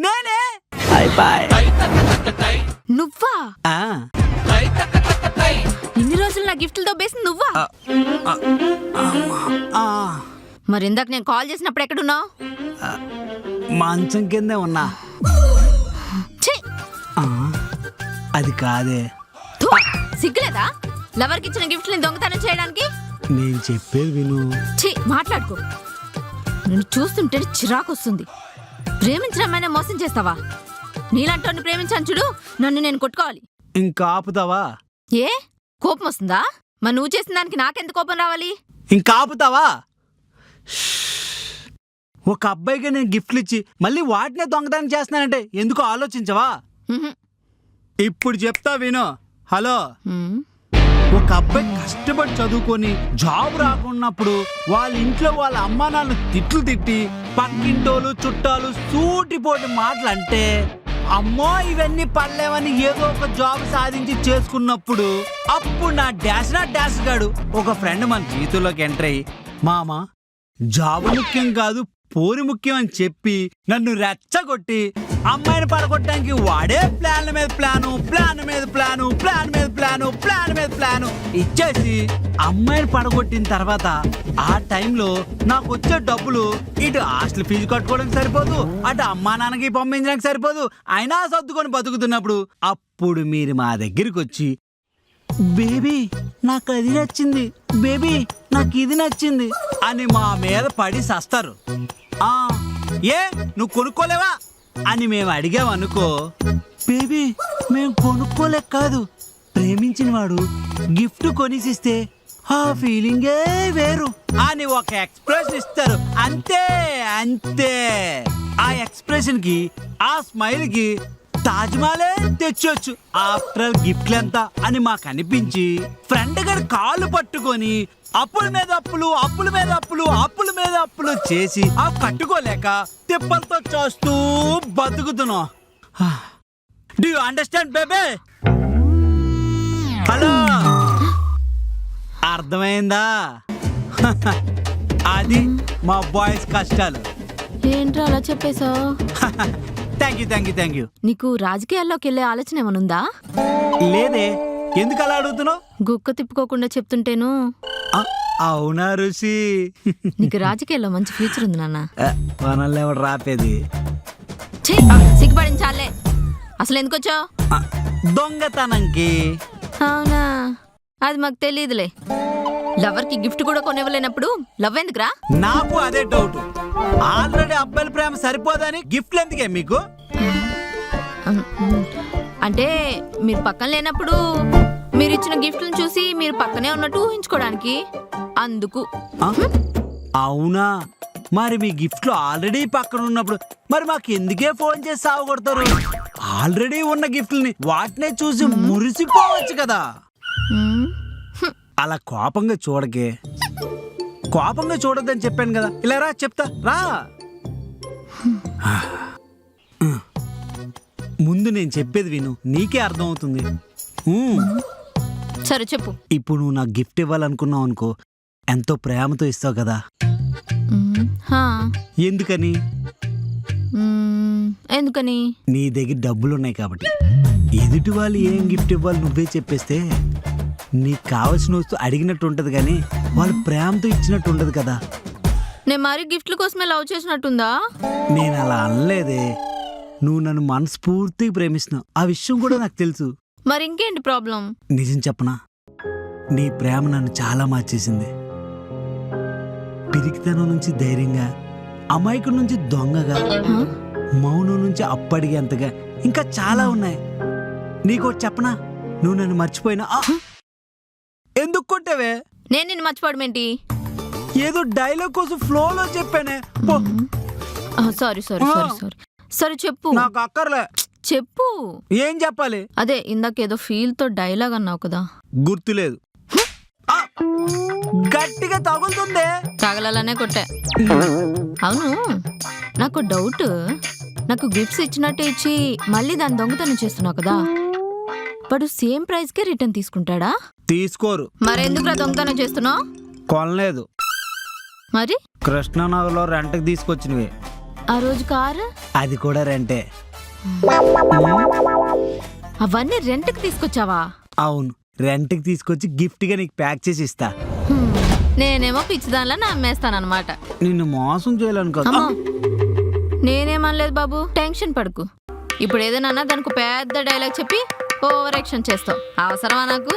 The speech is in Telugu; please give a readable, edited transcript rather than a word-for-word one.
నేనే నువ్వా? ఇన్ని రోజులు నా గిఫ్ట్లతో బేసింది నువ్వా? మరి ఇందాక నేను కాల్ చేసినప్పుడు ఎక్కడున్నావు? మంచం కిందే ఉన్నా. అది కాదే. సిగ్గులేదా లవర్కి ఇచ్చిన గిఫ్ట్ ని దొంగతనం చేయడానికి? నేను చెప్పేది విను. మాట్లాడుకో. నేను చూస్తుంటే చిరాకు వస్తుంది. ప్రేమించిన అమ్మాయినే మోసం చేస్తావా? నీలాంటి ప్రేమించాను చూడు, నన్ను నేను కొట్టుకోవాలి. ఇంకా ఆపుతావా? ఏ కోపం వస్తుందా? మరి నువ్వు చేసిన దానికి నాకెంత కోపం రావాలి? ఇంకా ఆపుతావా? ఒక అబ్బాయికి నేను గిఫ్ట్లు ఇచ్చి మళ్ళీ వాటినే దొంగతనం చేస్తున్నానంటే ఎందుకు ఆలోచించవా? ఇప్పుడు చెప్తా విను. హలో, ఒక అబ్బాయి కష్టపడి చదువుకొని జాబ్ రాకున్నప్పుడు వాళ్ళ ఇంట్లో వాళ్ళ అమ్మా నాన్న తిట్లు తిట్టి పక్కింటోళ్ళు చుట్టాలు సూటిపోటి మాటలు అంటే అమ్మో ఇవన్నీ పడలేవని ఏదో ఒక జాబ్ సాధించి చేసుకున్నప్పుడు అప్పుడు నా డాష్ గాడు ఒక ఫ్రెండ్ మన జీవితంలోకి ఎంటర్ అయ్యి మామ జాబ్ ముఖ్యం కాదు పోరి ముఖ్యం అని చెప్పి నన్ను రెచ్చగొట్టి అమ్మాయిని పడగొట్టడానికి వాడే ప్లాన్ల మీద ప్లాను ఇచ్చేసి అమ్మాయిని పడగొట్టిన తర్వాత ఆ టైంలో నాకు వచ్చే డబ్బులు ఇటు హాస్టల్ ఫీజు కట్టుకోవడానికి సరిపోదు, అటు అమ్మా నాన్నకి పంపించడానికి సరిపోదు. అయినా సర్దుకొని బతుకుతున్నప్పుడు అప్పుడు మీరు మా దగ్గరికి వచ్చి బేబీ నాకు అది నచ్చింది, బేబీ నాకు ఇది నచ్చింది అని మా మీద పడి సస్తారు. ఏ నువ్వు కొనుక్కోలేవా అని మేము అడిగామనుకో, బేబీ మేము కొనుక్కోలేక కాదు, ప్రేమించిన వాడు గిఫ్ట్ కొనిసిస్తే ఆ ఫీలింగే వేరు అని ఒక ఎక్స్ప్రెషన్ ఇస్తారు. అంతే అంతే. ఆ ఎక్స్ప్రెషన్ కి ఆ స్మైల్ కి తాజ్మహలే తెచ్చొచ్చు. ఆఫ్టర్ గిఫ్ట్లు ఎంత అని మాకు అనిపించి ఫ్రెండ్ గారి కాళ్ళు పట్టుకొని అప్పుల మీద అప్పులు చేసి ఆ కట్టుకోలేక తిప్పలతో చేస్తూ బతుకుతున్నాం. Do you understand baby? Hello, అర్థమైందా? అది మా బాయ్స్ కష్టాలు. ఏంట్రా అలా చెప్పేశావు? Thank you. నీకు రాజకీయాల్లోకి వెళ్ళే ఆలోచన ఏమనుందా? లేదే. ఎందుకు అలా అడుగుతున్నావు? గుక్క తిప్పుకోకుండా చెప్తుంటేను. అవునా రుషి? నీకు రాజకీయాల్లో మంచి ఫ్యూచర్ ఉంది నాన్న. మనల్ని ఎవడు రాపేది? సిగ్గుపడించాలే. అసలు ఎందుకు వచ్చావు? దొంగతనంకి. అవునా, అది మాకు తెలియదులే. లవర్ కి గిఫ్ట్ కూడా కొనివ్వలేనప్పుడు లవ్ ఎందుకురా? నాకు అదే డౌట్. ఆల్రెడీ అబ్బాయిల ప్రేమ సరిపోదని గిఫ్ట్లు ఎందుకే మీకు? అంటే మీరు పక్కన లేనప్పుడు మీరు ఇచ్చిన గిఫ్ట్లను చూసి మీరు పక్కనే ఉన్నట్టు ఊహించుకోవడానికి, అందుకు. అవునా? మరి మీ గిఫ్ట్లు ఆల్రెడీ పక్కన ఉన్నప్పుడు మరి మాకు ఎందుకే ఫోన్ చేసి సావగొడతారు? ఆల్రెడీ ఉన్న గిఫ్ట్లని వాటినే చూసి మురిసిపోవచ్చు కదా. అలా కోపంగా చూడకే. కోపంగా చూడొద్దని చెప్పాను కదా. ఇలా రా, చెప్తా రా. ముందు నేను చెప్పేది విను, నీకే అర్థమవుతుంది. సరే చెప్పు. ఇప్పుడు నువ్వు నాకు గిఫ్ట్ ఇవ్వాలనుకున్నావు అనుకో, ఎంతో ప్రేమతో ఇస్తావు కదా. ఎందుకని? నీ దగ్గర డబ్బులున్నాయి కాబట్టి. ఎదుటి వాళ్ళు ఏం గిఫ్ట్ ఇవ్వాలి నువ్వే చెప్పేస్తే నీకు కావాల్సిన వస్తువు అడిగినట్టు ఉంటది కానీ వాళ్ళు ప్రేమతో ఇచ్చినట్టు ఉండదు కదా. నేను మరి గిఫ్ట్ల కోసమే లవ్ చేసినట్టుందా? నేను అలా అనలేదే. నువ్వు నన్ను మనస్ఫూర్తిగా ప్రేమిస్తున్నావు, ఆ విషయం కూడా నాకు తెలుసు. మరి ఇంకేంటి ప్రాబ్లం? నిజం చెప్పనా, నీ ప్రేమ నన్ను చాలా మార్చేసింది. పిరికితనం నుంచి ధైర్యంగా, అమాయకుడి నుంచి దొంగగా, మౌనం నుంచి అప్పడిగేంతగా ఇంకా చాలా ఉన్నాయి. నీకో చెప్పనా, నువ్వు నన్ను మర్చిపోయినా. ఎందుకు కొట్టావే? నేను నిన్ను మర్చిపోవడం ఏంటి? ఏదో డైలాగ్ కోసం ఫ్లోలో చెప్పానే. సారీ సరే చెప్పు. నాకు అక్కర్లే. చెప్పు. ఏం చెప్పాలి? అదే ఇందాకేదో ఫీల్ తో డైలాగ్ అన్నావు కదా. గుర్తులేదు. గట్టిగా తగులుతుంది. తగలనే కొట్టా. అవును, నాకు డౌట్. నాకు గిఫ్ట్స్ ఇచ్చినట్టే ఇచ్చి మళ్ళీ దాన్ని దొంగతనం చేస్తున్నావు కదా, వాడు సేమ్ ప్రైస్ కే రిటర్న్ తీసుకుంటాడా? తీసుకోరు. మరెందుకు దొంగతనం చేస్తున్నావు? కొనలేదు. మరి కృష్ణానగర్లో రెంట్కి తీసుకొచ్చినవి. ఆ రోజు కారు అది కూడా రెంటే. అవన్నీ రెంట్కి తీసుకొచ్చావా? అవును, రెంట్కి తీసుకొచ్చి గిఫ్ట్గా నీకు ప్యాక్ చేసి ఇస్తా. హ్మ్. నేనేమో పిచ్చిదానిలా నమ్మేస్తానన్నమాట. నిన్ను మోసం చేయాలను కదా. అమ్మో, నేనేమనలేదు బాబు, టెన్షన్ పడుకు. ఇప్పుడు ఏదైనా దానికి పెద్ద డైలాగ్ చెప్పి ఓవర్ యాక్షన్ చేస్తావు. అవసరమా నాకు?